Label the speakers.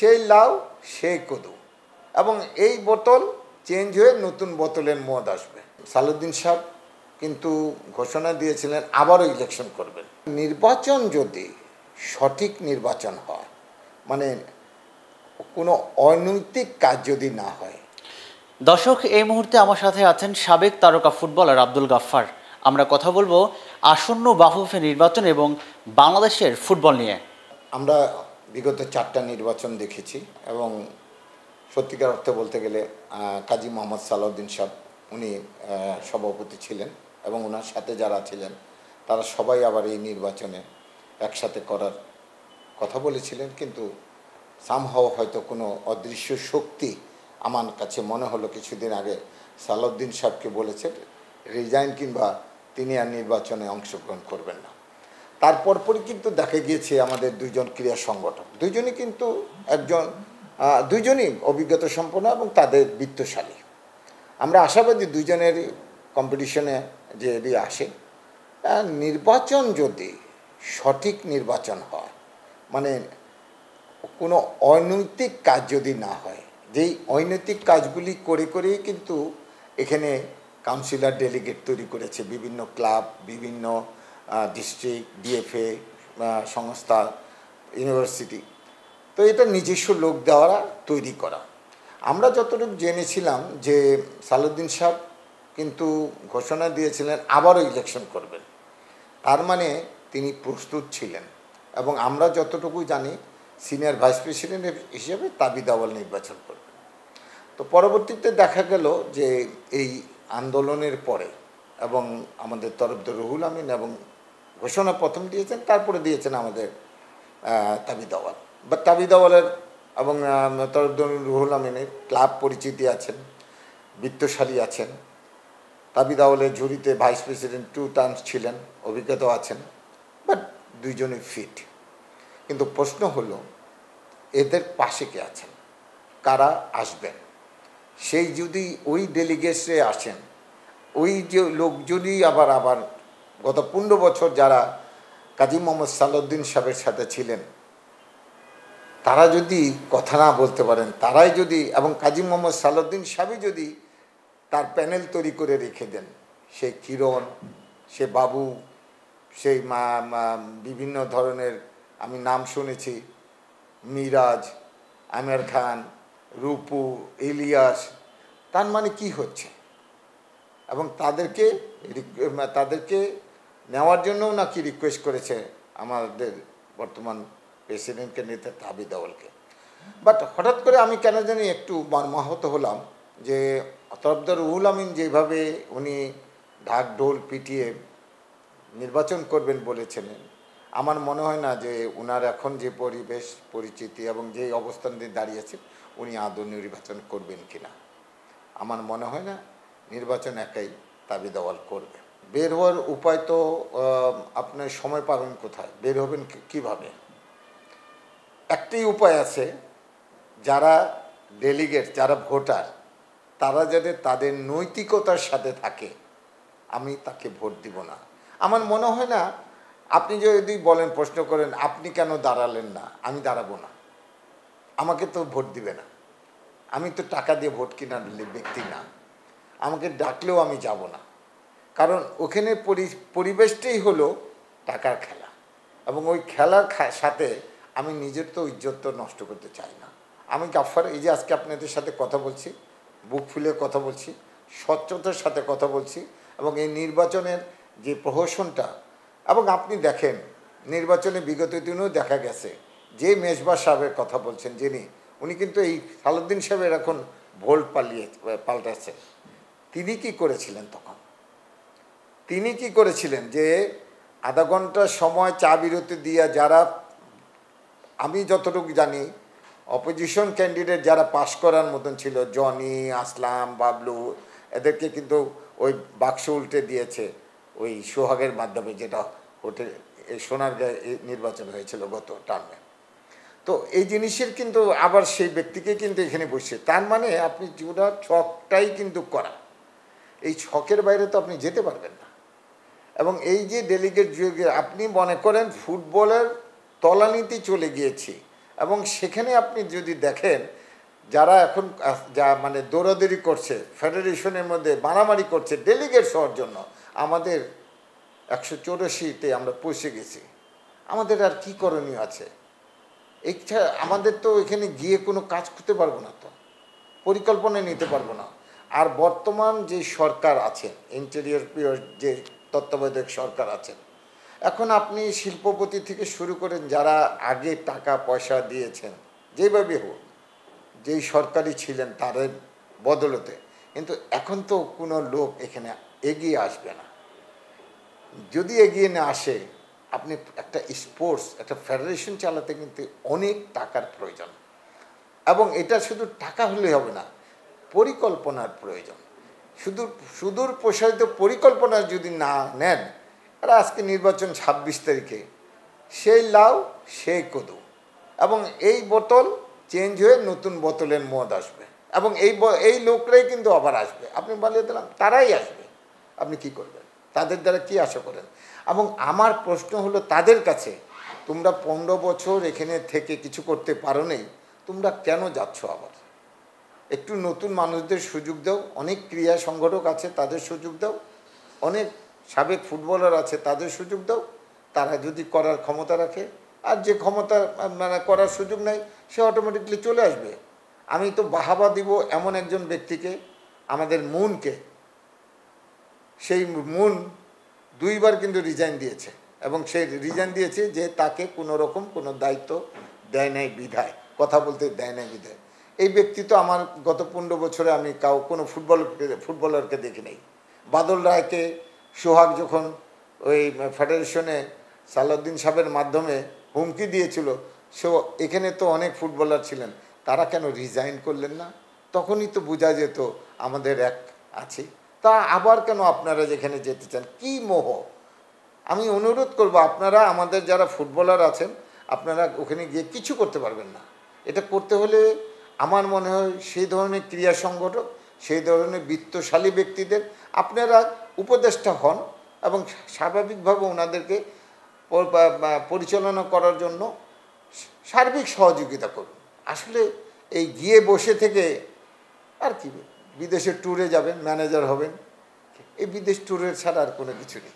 Speaker 1: সেই লাউ সেই কদু, এবং এই বোতল চেঞ্জ হয়ে নতুন বোতলের মদ আসবে। সালাউদ্দিন সাহেব কিন্তু ঘোষণা দিয়েছিলেন আবারও ইলেকশন করবেন। নির্বাচন যদি সঠিক নির্বাচন হয়, মানে কোনো অনৈতিক কাজ যদি না হয়।
Speaker 2: দর্শক, এই মুহূর্তে আমার সাথে আছেন সাবেক তারকা ফুটবলার আব্দুল গাফফার। আমরা কথা বলবো আসন্ন বাফুফে নির্বাচন এবং বাংলাদেশের ফুটবল নিয়ে।
Speaker 1: আমরা বিগত 4টা নির্বাচন দেখেছি এবং সত্যিকার অর্থে বলতে গেলে কাজী মোহাম্মদ সালাউদ্দিন সাহেব উনি সভাপতি ছিলেন এবং ওনার সাথে যারা ছিলেন তারা সবাই আবার এই নির্বাচনে একসাথে করার কথা বলেছিলেন, কিন্তু সামহাও হয়তো কোনো অদৃশ্য শক্তি, আমার কাছে মনে হলো কিছুদিন আগে সালাউদ্দিন সাহেবকে বলেছে রিজাইন কিংবা তিনি আর নির্বাচনে অংশগ্রহণ করবেন না। তারপরই কিন্তু দেখা গিয়েছে আমাদের দুইজন ক্রীড়া সংগঠক, দুইজনই কিন্তু দুইজনই অভিজ্ঞতা সম্পন্ন এবং তাদের বিত্তশালী। আমরা আশাবাদী দুইজনের কম্পিটিশনে যে আসে, নির্বাচন যদি সঠিক নির্বাচন হয়, মানে কোনো অনৈতিক কাজ যদি না হয়, যেই অনৈতিক কাজগুলি করেই কিন্তু এখানে কাউন্সিলর ডেলিগেট তৈরি করেছে বিভিন্ন ক্লাব, বিভিন্ন ডিস্ট্রিক্ট, ডিএফএ সংস্থা, ইউনিভার্সিটি। তো এটা নিজস্ব লোক দেওয়া তৈরি করা। আমরা যতটুকু জেনেছিলাম যে সালাউদ্দিন সাহেব কিন্তু ঘোষণা দিয়েছিলেন আবারও ইলেকশন করবেন, তার মানে তিনি প্রস্তুত ছিলেন। এবং আমরা যতটুকু জানি সিনিয়র ভাইস প্রেসিডেন্ট হিসেবে তাবিদ আউয়াল নির্বাচন করবেন। তো পরবর্তীতে দেখা গেল যে এই আন্দোলনের পরে এবং আমাদের তরফদার রুহুল আমিন এবং ঘোষণা প্রথম দিয়েছেন, তারপরে দিয়েছেন আমাদের তাবিদ আউয়াল। বা তাবিদ আউয়ালের এবং তরফদার রুহুল আমিনের ক্লাব পরিচিতি আছেন, বিত্তশালী আছেন। তাবিদ আউয়ালের ঝুড়িতে ভাইস প্রেসিডেন্ট 2 টার্মস ছিলেন, অভিজ্ঞতাও আছেন, বাট দুইজনই ফিট। কিন্তু প্রশ্ন হলো এদের পাশে কে আছেন, কারা আসবেন? সেই যদি ওই ডেলিগেটসে আসেন, ওই যে লোকজনই আবার গত 15 বছর যারা কাজী মোহাম্মদ সালাউদ্দিন সাহেবের সাথে ছিলেন, তারা যদি কথা না বলতে পারেন, তারাই যদি, এবং কাজী মোহাম্মদ সালাউদ্দিন সাহেবই যদি তার প্যানেল তৈরি করে রেখে দেন, সে কিরণ, সে বাবু, সেই বিভিন্ন ধরনের আমি নাম শুনেছি, মিরাজ, আমের খান, রূপু, ইলিয়াস, তার মানে কি হচ্ছে? এবং তাদেরকে নেওয়ার জন্যও নাকি রিকোয়েস্ট করেছে আমাদের বর্তমান প্রেসিডেন্টকে, নেতা তাবিদ আউয়ালকে। বাট হঠাৎ করে আমি কেন জানি একটু মর্মাহত হলাম যে তরফদার রুহুল আমিন যেভাবে উনি ঢাক ঢোল পিটিয়ে নির্বাচন করবেন বলেছিলেন, আমার মনে হয় না যে ওনার এখন যে পরিবেশ পরিচিতি এবং যে অবস্থান দিয়ে দাঁড়িয়েছে উনি আদৌ নির্বাচন করবেন কিনা। আমার মনে হয় না নির্বাচন একাই তাবিদ আউয়াল করবে। বের হওয়ার উপায় তো আপনার সময় পাবেন কোথায়, বের হবেন কিভাবে? একটাই উপায় আছে, যারা ডেলিগেট, যারা ভোটার, তারা যাতে তাদের নৈতিকতার সাথে থাকে, আমি তাকে ভোট দিব না। আমার মনে হয় না, আপনি যদি বলেন, প্রশ্ন করেন আপনি কেন দাঁড়ালেন না, আমি দাঁড়াবো না, আমাকে তো ভোট দিবে না, আমি তো টাকা দিয়ে ভোট কেনার ব্যক্তি না, আমাকে ডাকলেও আমি যাব না। কারণ ওখানে পরিবেশটাই হলো টাকার খেলা, এবং ওই খেলার সাথে আমি নিজের তো ইজ্জত তো নষ্ট করতে চাই না। আমি গাফফার, এই যে আজকে আপনাদের সাথে কথা বলছি, বুক ফুলে কথা বলছি, স্বচ্ছতার সাথে কথা বলছি, এবং এই নির্বাচনের যে প্রহসনটা, এবং আপনি দেখেন নির্বাচনে বিগত দিনেও দেখা গেছে যে মেজবা সাহেবের কথা বলছেন, উনি কিন্তু এই সালাউদ্দিন সাহেবের এখন ভোল্ট পাল্টাচ্ছেন। তিনি কি করেছিলেন তখন? তিনি কি করেছিলেন যে আধা ঘন্টা সময় চা বিরতি দিয়ে, যারা আমি যতটুকু জানি অপোজিশন ক্যান্ডিডেট যারা পাশ করার মতন ছিল, জনি, আসলাম, বাবলু, এদেরকে কিন্তু ওই বাক্স উল্টে দিয়েছে ওই সোহাগের মাধ্যমে, যেটা হোটেল সোনারগাঁয়ে নির্বাচন হয়েছিল গত টার্মে। তো এই জিনিসের কিন্তু আবার সেই ব্যক্তিকে কিন্তু এখানে বসছে, তার মানে আপনি পুরো ছকটাই কিন্তু করা, এই ছকের বাইরে তো আপনি যেতে পারবেন না। এবং এই যে ডেলিগেট যুগে আপনি মনে করেন ফুটবলের তলানিতে চলে গিয়েছি, এবং সেখানে আপনি যদি দেখেন যারা এখন যা মানে দৌড়াদৌড়ি করছে ফেডারেশনের মধ্যে মারামারি করছে ডেলিগেটস হওয়ার জন্য, আমাদের 184-তে আমরা পৌঁছে গেছি। আমাদের আর কি করণীয় আছে? এইটা আমাদের তো এখানে গিয়ে কোনো কাজ করতে পারবো না, তো পরিকল্পনা নিতে পারবো না। আর বর্তমান যে সরকার আছেন, ইন্টেরিয়র যে তত্ত্বাবধায়ক সরকার আছেন, এখন আপনি শিল্পপতি থেকে শুরু করেন যারা আগে টাকা পয়সা দিয়েছেন, যেভাবে হোক যেই সরকারি ছিলেন তাদের বদলতে, কিন্তু এখন তো কোনো লোক এখানে এগিয়ে আসবে না। যদি এগিয়ে না আসে, আপনি একটা স্পোর্টস একটা ফেডারেশন চালাতে কিন্তু অনেক টাকার প্রয়োজন, এবং এটা শুধু টাকা হলে হবে না, পরিকল্পনার প্রয়োজন। সুদূর প্রসারিত পরিকল্পনা যদি না নেন, আর আজকে নির্বাচন 26 তারিখে, সেই লাউ সেই কদু, এবং এই বোতল চেঞ্জ হয়ে নতুন বোতলের মদ আসবে, এবং এই লোকরাই কিন্তু আবার আসবে। আপনি বলিয়ে দিলাম তারাই আসবে, আপনি কি করবেন? তাদের দ্বারা কি আশা করেন? এবং আমার প্রশ্ন হলো তাদের কাছে, তোমরা 15 বছর এখানে থেকে কিছু করতে পারো নাই, তোমরা কেন যাচ্ছ আবার? একটু নতুন মানুষদের সুযোগ দাও, অনেক ক্রীড়া সংগঠক আছে তাদের সুযোগ দাও, অনেক সাবেক ফুটবলার আছে তাদের সুযোগ দাও, তারা যদি করার ক্ষমতা রাখে। আর যে ক্ষমতা মানে করার সুযোগ নাই, সে অটোমেটিকলি চলে আসবে। আমি তো বাহাবা দিব এমন একজন ব্যক্তিকে, আমাদের মুনকে। সেই মুন 2 বার কিন্তু রিজাইন দিয়েছে, এবং সে রিজাইন দিয়েছে যে তাকে কোনো রকম কোনো দায়িত্ব দেয় নাই বিধায়, কথা বলতে দেয় নাই বিধায়। এই ব্যক্তি তো আমার গত 15 বছরে আমি কোনো ফুটবলারকে দেখি নাই। বাদল রায়কে সোহাগ যখন ওই ফেডারেশনে সালাউদ্দিন সাহেবের মাধ্যমে হুমকি দিয়েছিল, সে এখানে তো অনেক ফুটবলার ছিলেন, তারা কেন রিজাইন করলেন না? তখনই তো বোঝা যেত আমাদের এক আছে। তা আবার কেন আপনারা যেখানে যেতে চান? কি মোহ! আমি অনুরোধ করব, আপনারা আমাদের যারা ফুটবলার আছেন, আপনারা ওখানে গিয়ে কিছু করতে পারবেন না। এটা করতে হলে আমার মনে হয় সেই ধরনের ক্রীড়া সংগঠক, সেই ধরনের বিত্তশালী ব্যক্তিদের আপনারা উপদেষ্টা হন, এবং স্বাভাবিকভাবে ওনাদেরকে পরিচালনা করার জন্য সার্বিক সহযোগিতা করুন। আসলে এই গিয়ে বসে থেকে আর কি, বিদেশে ট্যুরে যাবেন, ম্যানেজার হবেন, এই বিদেশ ট্যুরের ছাড়া আর কোনো কিছু নেই।